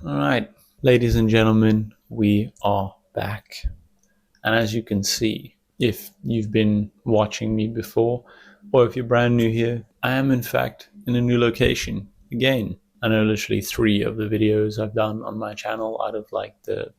All right, ladies and gentlemen, we are back. And as you can see, if you've been watching me before, or if you're brand new here, I am in fact in a new location again. I know literally 3 of the videos I've done on my channel out of like the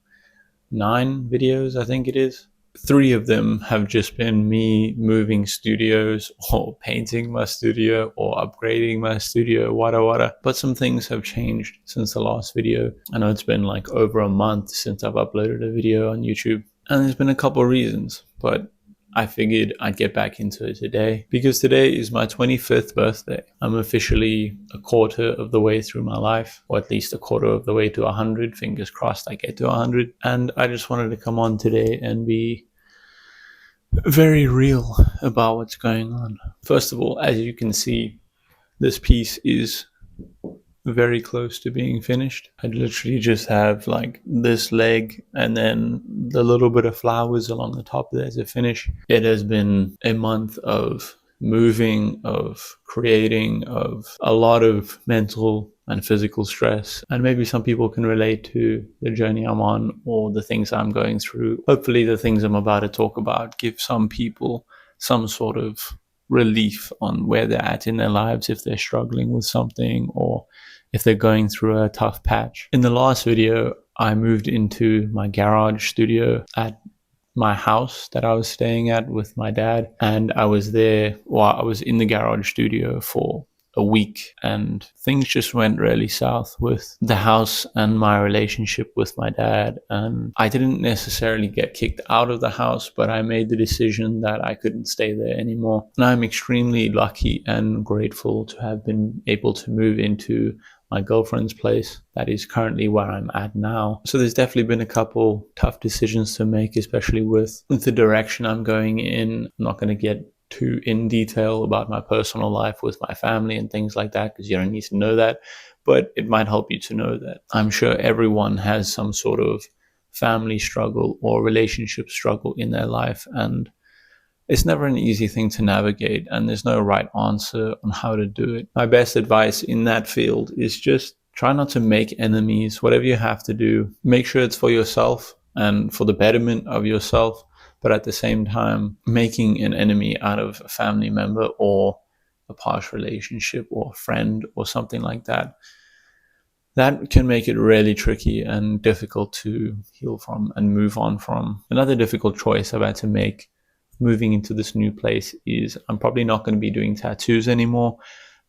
9 videos, I think it is. 3 of them have just been me moving studios or painting my studio or upgrading my studio, wada. But some things have changed since the last video. I know it's been like over a month since I've uploaded a video on YouTube, and there's been a couple of reasons, but I figured I'd get back into it today because today is my 25th birthday. I'm officially a quarter of the way through my life, or at least a quarter of the way to 100. Fingers crossed I get to 100. And I just wanted to come on today and be very real about what's going on. First of all, as you can see, this piece is very close to being finished. I literally just have like this leg and then the little bit of flowers along the top there to finish. It has been a month of moving, of creating, of a lot of mental and physical stress. And maybe some people can relate to the journey I'm on or the things I'm going through. Hopefully the things I'm about to talk about give some people some sort of relief on where they're at in their lives, if they're struggling with something or if they're going through a tough patch. In the last video, I moved into my garage studio at my house that I was staying at with my dad, and I was there, I was in the garage studio for a week, and things just went really south with the house and my relationship with my dad. And I didn't necessarily get kicked out of the house, but I made the decision that I couldn't stay there anymore. And I'm extremely lucky and grateful to have been able to move into my girlfriend's place. That is currently where I'm at now. So there's definitely been a couple tough decisions to make, especially with the direction I'm going in. I'm not going to get too in detail about my personal life with my family and things like that, because you don't need to know that, but it might help you to know that I'm sure everyone has some sort of family struggle or relationship struggle in their life, and it's never an easy thing to navigate, and there's no right answer on how to do it. My best advice in that field is just try not to make enemies. Whatever you have to do, make sure it's for yourself and for the betterment of yourself, but at the same time, making an enemy out of a family member or a past relationship or a friend or something like that, that can make it really tricky and difficult to heal from and move on from. Another difficult choice I've had to make moving into this new place is I'm probably not going to be doing tattoos anymore.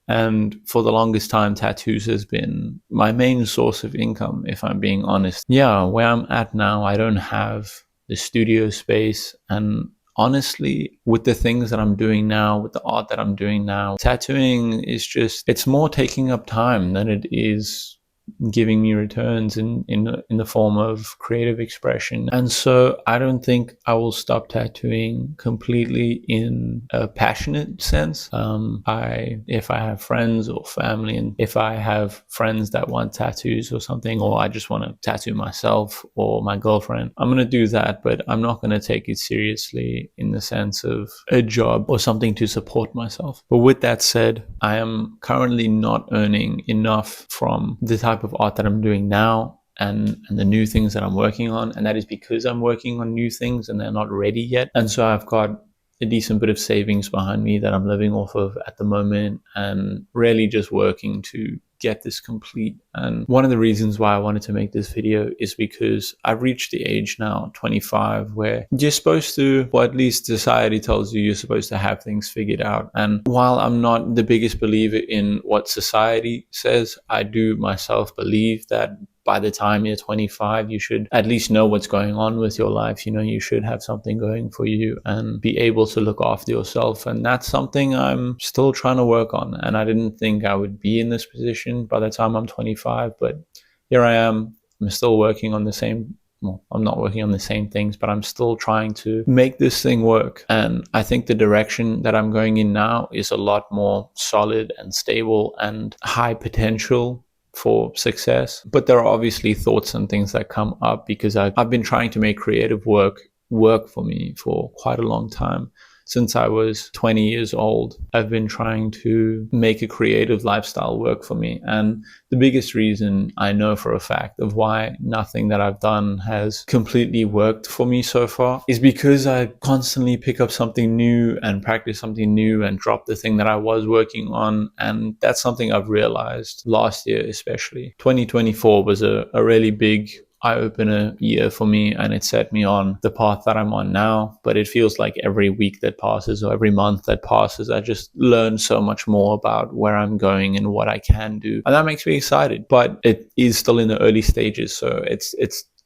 And for the longest time, tattoos has been my main source of income, if I'm being honest. Yeah, where I'm at now, I don't have the studio space. And honestly, with the things that I'm doing now, with the art that I'm doing now, tattooing is just, it's more taking up time than it is giving me returns in the form of creative expression. And so I don't think I will stop tattooing completely in a passionate sense. If I have friends or family, and if I have friends that want tattoos or something, or I just want to tattoo myself or my girlfriend, I'm going to do that, but I'm not going to take it seriously in the sense of a job or something to support myself. But with that said, I am currently not earning enough from the type of art that I'm doing now and the new things that I'm working on. And that is because I'm working on new things and they're not ready yet. And so I've got a decent bit of savings behind me that I'm living off of at the moment, and really just working to get this complete. And one of the reasons why I wanted to make this video is because I've reached the age now, 25, where you're supposed to, or at least society tells you, you're supposed to have things figured out. And while I'm not the biggest believer in what society says, I do myself believe that by the time you're 25, you should at least know what's going on with your life. You know, you should have something going for you and be able to look after yourself. And that's something I'm still trying to work on. And I didn't think I would be in this position by the time I'm 25, but here I am. I'm still working on the same, well, I'm not working on the same things, but I'm still trying to make this thing work. And I think the direction that I'm going in now is a lot more solid and stable and high potential for success. But there are obviously thoughts and things that come up because I've been trying to make creative work for me for quite a long time. since I was 20 years old, I've been trying to make a creative lifestyle work for me. And the biggest reason I know for a fact of why nothing that I've done has completely worked for me so far is because I constantly pick up something new and practice something new and drop the thing that I was working on. And that's something I've realized last year, especially. 2024 was a really big eye-opener year for me, and it set me on the path that I'm on now. But it feels like every week that passes or every month that passes, I just learn so much more about where I'm going and what I can do, and that makes me excited. But it is still in the early stages, so it's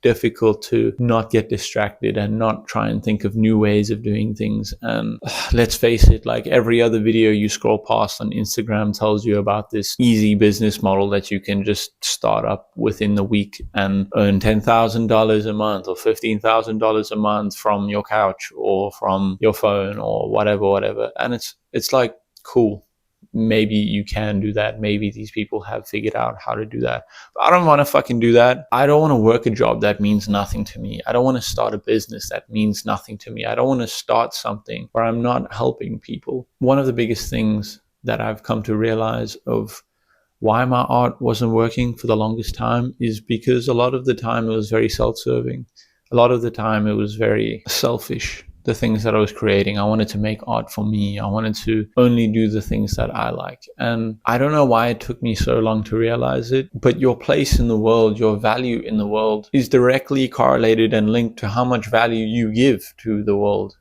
difficult to not get distracted and not try and think of new ways of doing things. And let's face it, like every other video you scroll past on Instagram tells you about this easy business model that you can just start up within the week and earn $10,000 a month or $15,000 a month from your couch or from your phone or whatever. And it's like, cool. Maybe you can do that. Maybe these people have figured out how to do that. But I don't want to fucking do that. I don't want to work a job that means nothing to me. I don't want to start a business that means nothing to me. I don't want to start something where I'm not helping people. One of the biggest things that I've come to realize of why my art wasn't working for the longest time is because a lot of the time it was very self-serving. A lot of the time it was very selfish. The things that I was creating, I wanted to make art for me. I wanted to only do the things that I like. And I don't know why it took me so long to realize it, but your place in the world, your value in the world is directly correlated and linked to how much value you give to the world.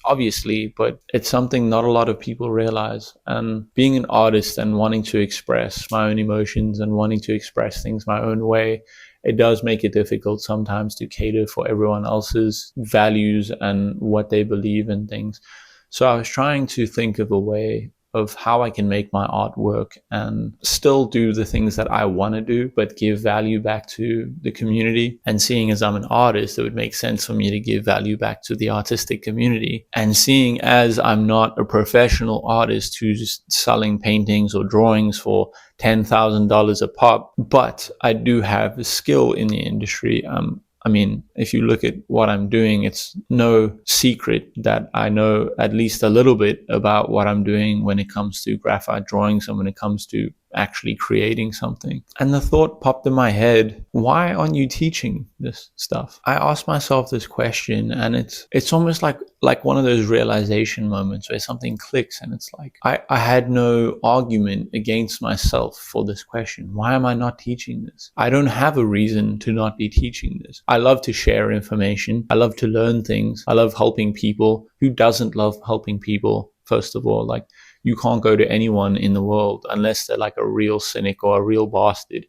Obviously, but it's something not a lot of people realize. And being an artist and wanting to express my own emotions and wanting to express things my own way, it does make it difficult sometimes to cater for everyone else's values and what they believe in things. So I was trying to think of a way of how I can make my art work and still do the things that I want to do, but give value back to the community. And seeing as I'm an artist, it would make sense for me to give value back to the artistic community. And seeing as I'm not a professional artist who's selling paintings or drawings for $10,000 a pop, but I do have a skill in the industry. I mean, if you look at what I'm doing, it's no secret that I know at least a little bit about what I'm doing when it comes to graphite drawings and when it comes to actually creating something. And the thought popped in my head, why aren't you teaching this stuff? I asked myself this question, and it's almost like one of those realization moments where something clicks, and it's like I had no argument against myself for this question. Why am I not teaching this? I don't have a reason to not be teaching this. I love to share information. I love to learn things. I love helping people. Who doesn't love helping people? First of all, like, you can't go to anyone in the world unless they're like a real cynic or a real bastard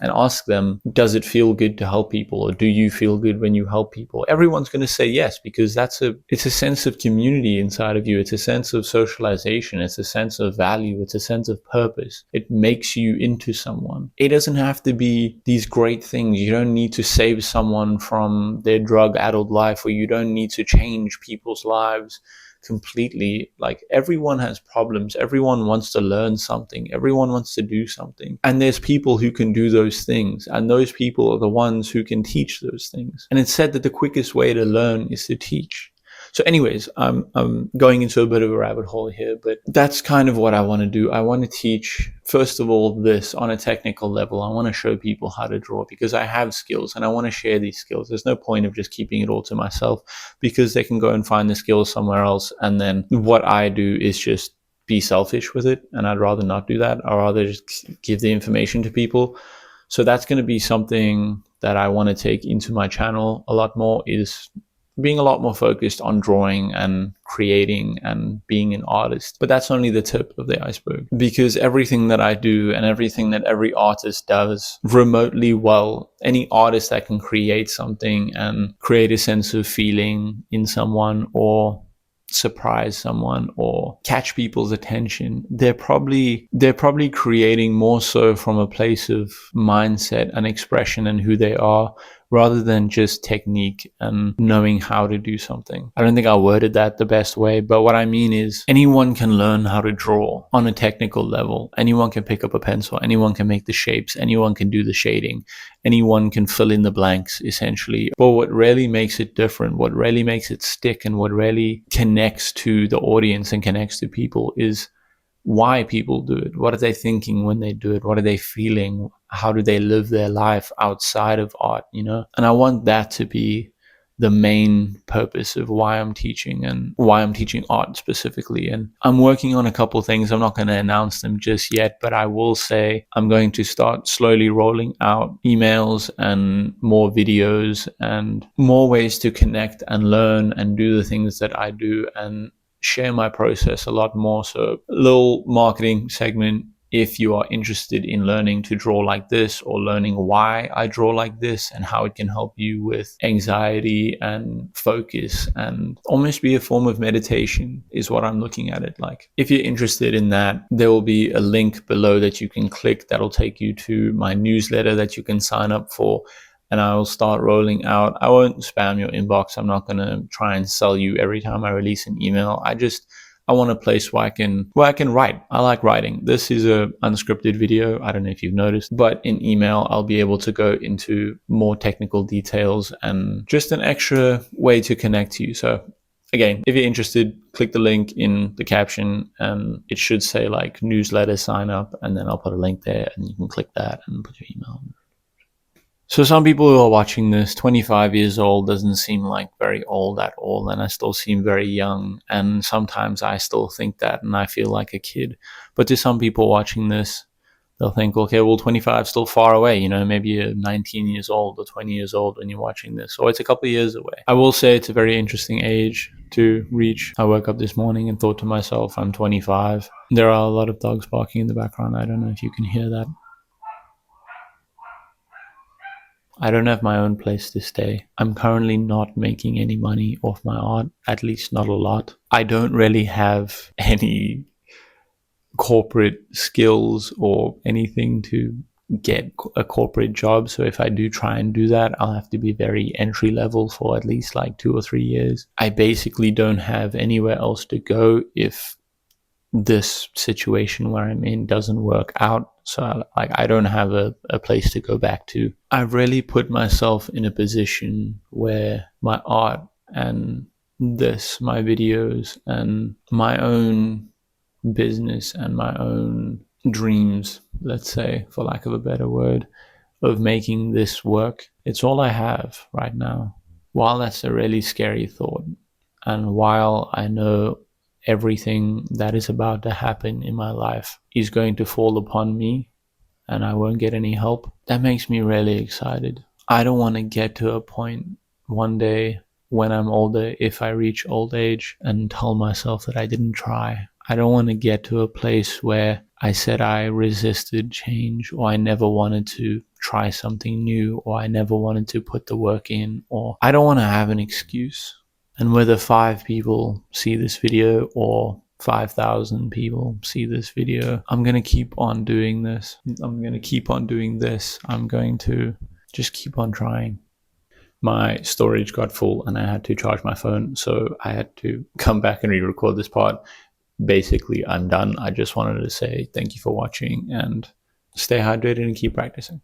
and ask them, does it feel good to help people? Or do you feel good when you help people? Everyone's going to say yes, because it's a sense of community inside of you. It's a sense of socialization. It's a sense of value. It's a sense of purpose. It makes you into someone. It doesn't have to be these great things. You don't need to save someone from their drug-addled life, or you don't need to change people's lives completely. Like, everyone has problems. Everyone wants to learn something. Everyone wants to do something. And there's people who can do those things. And those people are the ones who can teach those things. And it's said that the quickest way to learn is to teach. So anyways, I'm going into a bit of a rabbit hole here, but that's kind of what I want to do. I want to teach, first of all, this on a technical level. I want to show people how to draw because I have skills and I want to share these skills. There's no point of just keeping it all to myself, because they can go and find the skills somewhere else. And then what I do is just be selfish with it. And I'd rather not do that. I'd rather just give the information to people. So that's going to be something that I want to take into my channel a lot more, is being a lot more focused on drawing and creating and being an artist. But that's only the tip of the iceberg, because everything that I do and everything that every artist does remotely well, any artist that can create something and create a sense of feeling in someone, or surprise someone, or catch people's attention, they're probably creating more so from a place of mindset and expression and who they are, rather than just technique and knowing how to do something. I don't think I worded that the best way, but what I mean is anyone can learn how to draw on a technical level. Anyone can pick up a pencil, anyone can make the shapes, anyone can do the shading, anyone can fill in the blanks essentially. But what really makes it different, what really makes it stick, and what really connects to the audience and connects to people is why people do it. What are they thinking when they do it? What are they feeling? How do they live their life outside of art, you know? And I want that to be the main purpose of why I'm teaching and why I'm teaching art specifically. And I'm working on a couple things. I'm not going to announce them just yet, but I will say I'm going to start slowly rolling out emails and more videos and more ways to connect and learn and do the things that I do and share my process a lot more. So a little marketing segment. If you are interested in learning to draw like this or learning why I draw like this and how it can help you with anxiety and focus and almost be a form of meditation is what I'm looking at it like. If you're interested in that, there will be a link below that you can click that'll take you to my newsletter that you can sign up for. And I will start rolling out. I won't spam your inbox. I'm not going to try and sell you every time I release an email. I want a place where I can write. I like writing. This is a unscripted video. I don't know if you've noticed, but in email, I'll be able to go into more technical details and just an extra way to connect to you. So again, if you're interested, click the link in the caption and it should say like newsletter sign up, and then I'll put a link there and you can click that and put your email. So some people who are watching this, 25 years old doesn't seem like very old at all, and I still seem very young, and sometimes I still think that and I feel like a kid. But to some people watching this, they'll think, okay, well, 25 is still far away, you know, maybe you're 19 years old or 20 years old when you're watching this, or it's a couple of years away. I will say it's a very interesting age to reach. I woke up this morning and thought to myself, I'm 25. There are a lot of dogs barking in the background. I don't know if you can hear that. I don't have my own place to stay. I'm currently not making any money off my art, at least not a lot. I don't really have any corporate skills or anything to get a corporate job. So if I do try and do that, I'll have to be very entry level for at least like 2 or 3 years. I basically don't have anywhere else to go if this situation where I'm in doesn't work out. So I don't have a place to go back to. I've really put myself in a position where my art and my videos and my own business and my own dreams, let's say, for lack of a better word, of making this work, it's all I have right now. While that's a really scary thought, and while I know everything that is about to happen in my life is going to fall upon me and I won't get any help, that makes me really excited. I don't want to get to a point one day when I'm older, if I reach old age, and tell myself that I didn't try. I don't want to get to a place where I said I resisted change, or I never wanted to try something new, or I never wanted to put the work in, or I don't want to have an excuse. And whether 5 people see this video or 5,000 people see this video, I'm going to keep on doing this. I'm going to keep on doing this. I'm going to just keep on trying. My storage got full and I had to charge my phone, so I had to come back and re-record this part. Basically, I'm done. I just wanted to say thank you for watching and stay hydrated and keep practicing.